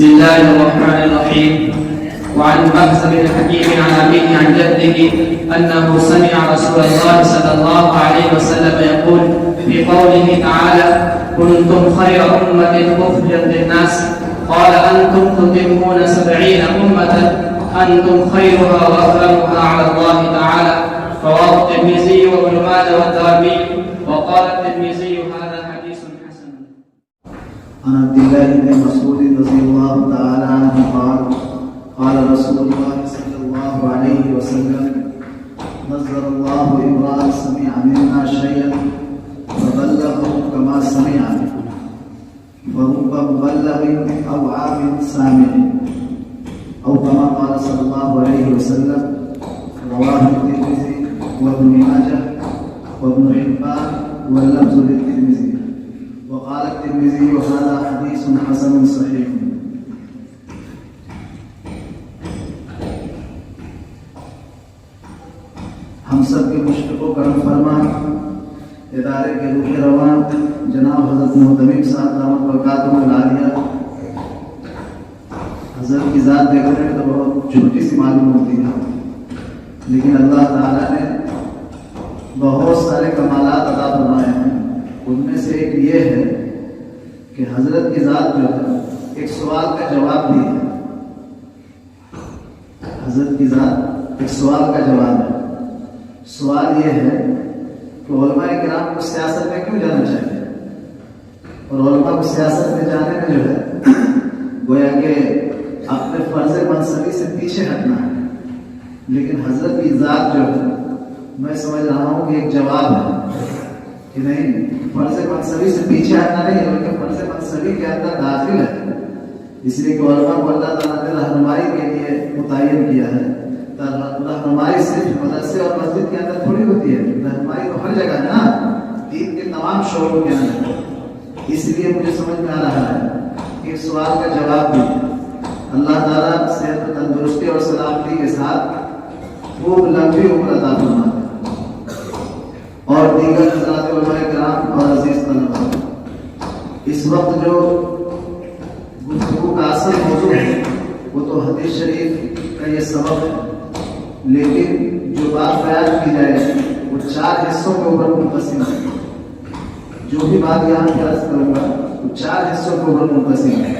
بسم الله الرحمن الرحيم. وعن بهز بن حكيم عن أبيه عن جده أنه سمع رسول الله صلى الله عليه وسلم يقول في قوله تعالى: كنتم خير أمة أخرجت للناس، قال: أنتم تتمون 70 أمة، أنتم خيرها وأكرمها على الله تعالى. رواه الترمذي وابن ماجه والدارمي، وقال الترمذي هذا حديث حسن. عن عبد الله بن مسعود رضي الله تعالى عنه قال: قال رسول الله صلى الله عليه وسلم: نزل الله امرأ سمع منا شيئا فبلغه كما سمع، فرب مبلغ او عام سامع، او كما قال صلى الله عليه وسلم. رواه الترمذي وابن ماجه وابن حبان واللفظ للترمذي، وقال الترمذي هذا حديث حسن صحيح. ہم سب کے مشفق و کرم فرما ادارے کے روح رواں جناب حضرت محتمیم صاحب دامت برکاتہم العالیہ، حضرت کی ذات دیکھنے میں تو بہت چھوٹی سی معلوم ہوتی ہے، لیکن اللہ تعالیٰ نے بہت سارے کمالات عطا فرمائے ہیں۔ ان میں سے ایک یہ ہے کہ حضرت کی ذات جو ہے ایک سوال کا جواب دی ہے۔ حضرت کی ذات ایک سوال کا جواب ہے۔ سوال یہ ہے کہ علماء کرام کو سیاست میں کیوں جانا چاہیے، اور علماء کو سیاست میں جانے میں جو ہے گویا کہ اپنے فرض منصبی سے پیچھے ہٹنا ہے، لیکن حضرت کی ذات جو ہے میں سمجھ رہا ہوں کہ ایک جواب ہے کہ نہیں، فرض منصبی سے پیچھے ہٹنا نہیں بلکہ فرض منصبی کے اندر داخل ہے۔ اس لیے کہ علماء کو اللہ تعالیٰ نے رہنمائی کے لیے متعین کیا ہے۔ رہنمائی صرف مدرسے اور مسجد کے اندر تھوڑی ہوتی ہے، رہنمائی تو ہر جگہ ہے نا، دین کے تمام شعبوں کے اندر۔ اس لیے مجھے سمجھ میں آ رہا ہے کہ ایک سوال کا جواب بھی اللہ تعالیٰ صحت و تندرستی اور سلامتی کے ساتھ خوب لمبی عمر عطا فرمائے، اور دیگر حضرات علماء کرام اور عزیز طلباء، اس وقت جو گفتگو کا اصل موضوع ہے وہ تو حدیث شریف کا یہ سبب ہے، لیکن جو بات بیان کی جائے وہ 4 حصوں کے اوپر منقسم ہے۔ جو بھی بات یہاں کی عرض کروں گا وہ 4 حصوں کے اوپر منقسم ہے۔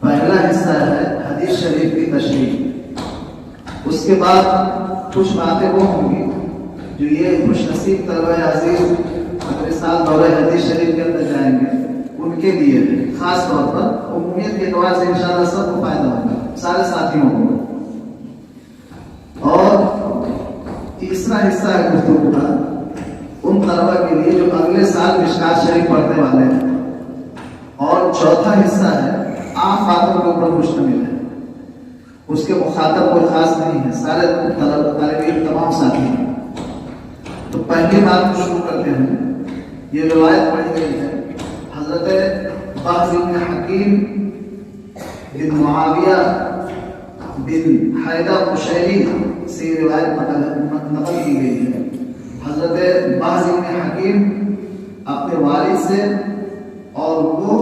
پہلا حصہ ہے حدیث شریف کی تشریح، اس کے بعد کچھ باتیں وہ ہوں گی جو یہ خوش نصیب طلبہ عزیز اگلے سال دورہ حدیث شریف کے اندر جائیں گے ان کے لیے خاص طور پر عمومیت کے اعتبار سے انشاءاللہ سب کو فائدہ ہوگا، سارے ساتھیوں کو۔ اور تیسرا حصہ ہے گفتگو کا ان طلبہ کے لیے جو اگلے سال مشکات شریف پڑھنے والے ہیں، اور چوتھا حصہ ہے عام باتوں کے اوپر مشتمل ہے، اس کے مخاطب کوئی خاص نہیں ہے، سارے طالب علم تمام ساتھی ہیں۔ تو پہلی بات کو شروع کرتے ہیں۔ یہ روایت پڑھی گئی ہے حضرت بہز بن حکیم بن معاویہ بن حیدہ قشیری سے روایت نقل کی گئی ہے۔ حضرت بہز بن حکیم اپنے والد سے، اور وہ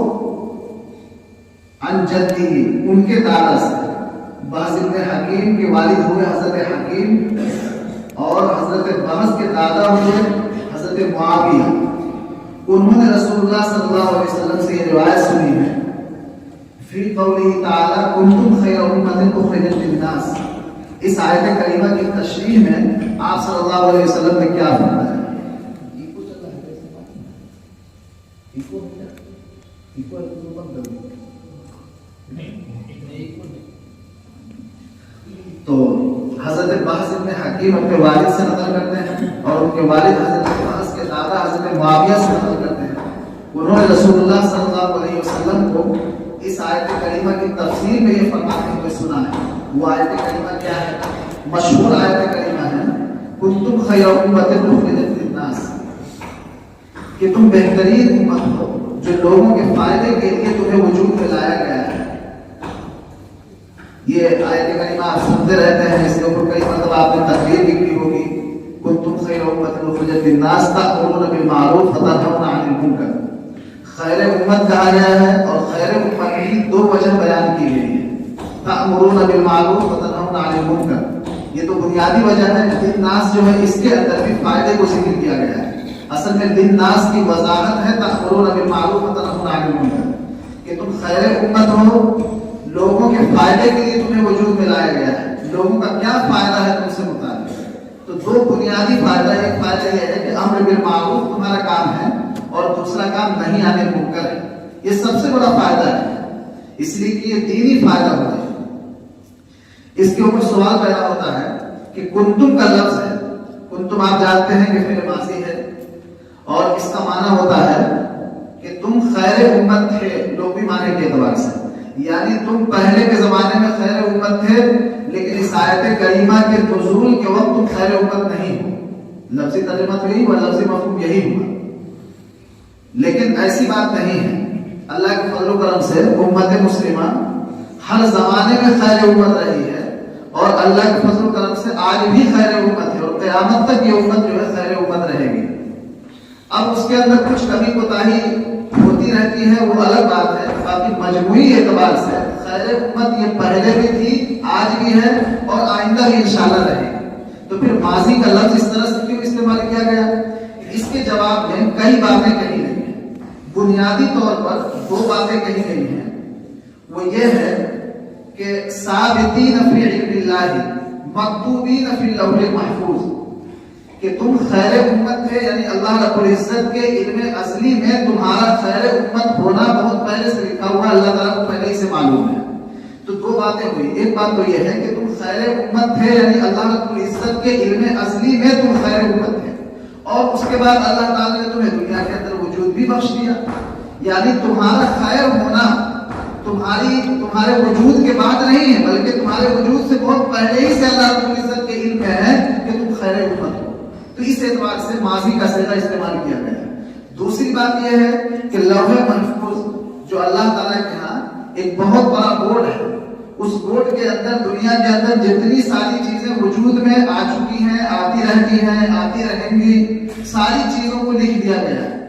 عن جدی ان کے دادا سے۔ بہز بن حکیم کے والد ہوئے حضرت حکیم، اور حضرت بہز کے دادا ہوئے حضرت معاویہ۔ انہوں نے رسول اللہ صلی اللہ علیہ وسلم سے یہ روایت سنی ہے فی قوله تعالی کنتم خیر امۃ اخرجت للناس۔ اس آیت کریمہ کی تشریح میں آپ صلی اللہ علیہ وسلم نے کیا فرمایا؟ تو حضرت بہز بن حکیم اپنے والد سے نقل کرتے ہیں، اور ان کے والد حضرت بہز کے دادا حضرت معاویہ سے نقل کرتے ہیں۔ انہوں نے رسول اللہ صلی اللہ علیہ وسلم کو اس آیت کریمہ کی تفسیر میں یہ فرماتے ہوئے سنا ہے۔ وہ آیت کریمہ کیا ہے؟ مشہور آیت کریمہ ہے کنتم خیر امۃ اخرجت للناس، کہ تم بہترین امت ہو جو لوگوں کے فائدے کے لیے تمہیں وجود میں لایا گیا ہے۔ یہ آیت کریمہ آپ سنتے رہتے ہیں، اس کے اوپر کئی مرتبہ آپ نے تقریر بھی کی ہوگی، کنتم خیر امۃ اخرجت للناس تأمرون بالمعروف وتنہون عن المنکر۔ خیر امت کہا گیا ہے، اور خیر امت کی 2 وجہ بیان کی گئی۔ تأمرون بالمعروف وتنهون عن المنکر. یہ تو بنیادی وجہ ہے. دن ناس جو ہے اس کے اندر بھی فائدے کو ذکر کیا گیا ہے. اصل میں دن ناس کی وضاحت ہے تأمرون بالمعروف وتنهون عن المنکر, کہ تم خیر امت ہو, لوگوں کے فائدے کے لیے تمہیں وجود میں لایا گیا ہے. لوگوں کا کیا فائدہ ہے تم سے متعلق. تو دو بنیادی فائدہ. ایک فائدہ یہ ہے کہ امر بالمعروف تمہارا کام ہے, اور دوسرا کام نہیں عن المنکر ہے. یہ سب سے بڑا فائدہ ہے, اس لیے کہ یہ دینی فائدہ ہوتا ہے. اس کے اوپر سوال پیدا ہوتا ہے کہ کنتم کا لفظ ہے. کنتم آپ جانتے ہیں کہ فعل ماضی ہے, اور اس کا معنی ہوتا ہے کہ تم خیر امت تھے لغوی معنی کے اعتبار سے. یعنی تم پہلے کے زمانے میں خیر امت تھے, لیکن اس آیت کریمہ کے نزول کے وقت تم خیر امت نہیں ہو. لفظی ترجمہ تو یہی ہوا, لفظی مفہوم یہی ہوا. لیکن ایسی بات نہیں ہے. اللہ کے فضل و کرم سے امت مسلمہ ہر زمانے میں خیر امت رہی ہے, اور اللہ کے فضل و کرم سے آج بھی خیر امت ہے, اور قیامت تک یہ امت جو ہے خیر امت رہے گی. اب اس کے اندر کچھ کمی کوتاہی ہوتی رہتی ہے, وہ الگ بات ہے. باقی مجموعی اعتبار سے خیر امت یہ پہلے بھی تھی, آج بھی ہے, اور آئندہ بھی انشاءاللہ رہے گی. تو پھر ماضی کا لفظ اس طرح سے کیوں استعمال کیا گیا؟ اس کے جواب میں کئی باتیں کہی گئی ہیں. بنیادی طور پر دو باتیں کہی گئی ہیں. وہ یہ ہے کہ ثابتین فی علم اللہ مکتوبین فی اللوح المحفوظ, کہ تم خیر امت تھے, یعنی اللہ رب العزت کے علم ازلی میں تمہارا خیر امت ہونا بہت پہلے سے لکھا ہوا, اللہ تعالیٰ کو پہلے ہی سے معلوم ہے. تو دو باتیں ہوئی. ایک بات تو یہ ہے کہ تم خیر امت تھے, یعنی اللہ رب العزت کے علم ازلی میں تم خیر امت تھے, اور اس کے بعد اللہ تعالیٰ نے تمہیں دنیا کے اندر وجود بھی بخش دیا. یعنی تمہارا خیر ہونا تمہارے وجود کے بعد نہیں ہے, بلکہ تمہارے وجود سے بہت پہلے ہی سے اللہ رب العزت کے علم میں ہے کہ تم خیر امت ہو. تو اس اعتبار سے ماضی کا صیغہ استعمال کیا گیا ہے. دوسری بات یہ ہے کہ لوح محفوظ جو اللہ تعالیٰ کے ہاں ایک بہت بڑا بورڈ ہے, اس بورڈ کے اندر دنیا کے اندر جتنی ساری چیزیں وجود میں آ چکی ہیں, آتی رہتی ہیں, آتی رہیں گی, ساری چیزوں کو لکھ دیا گیا ہے.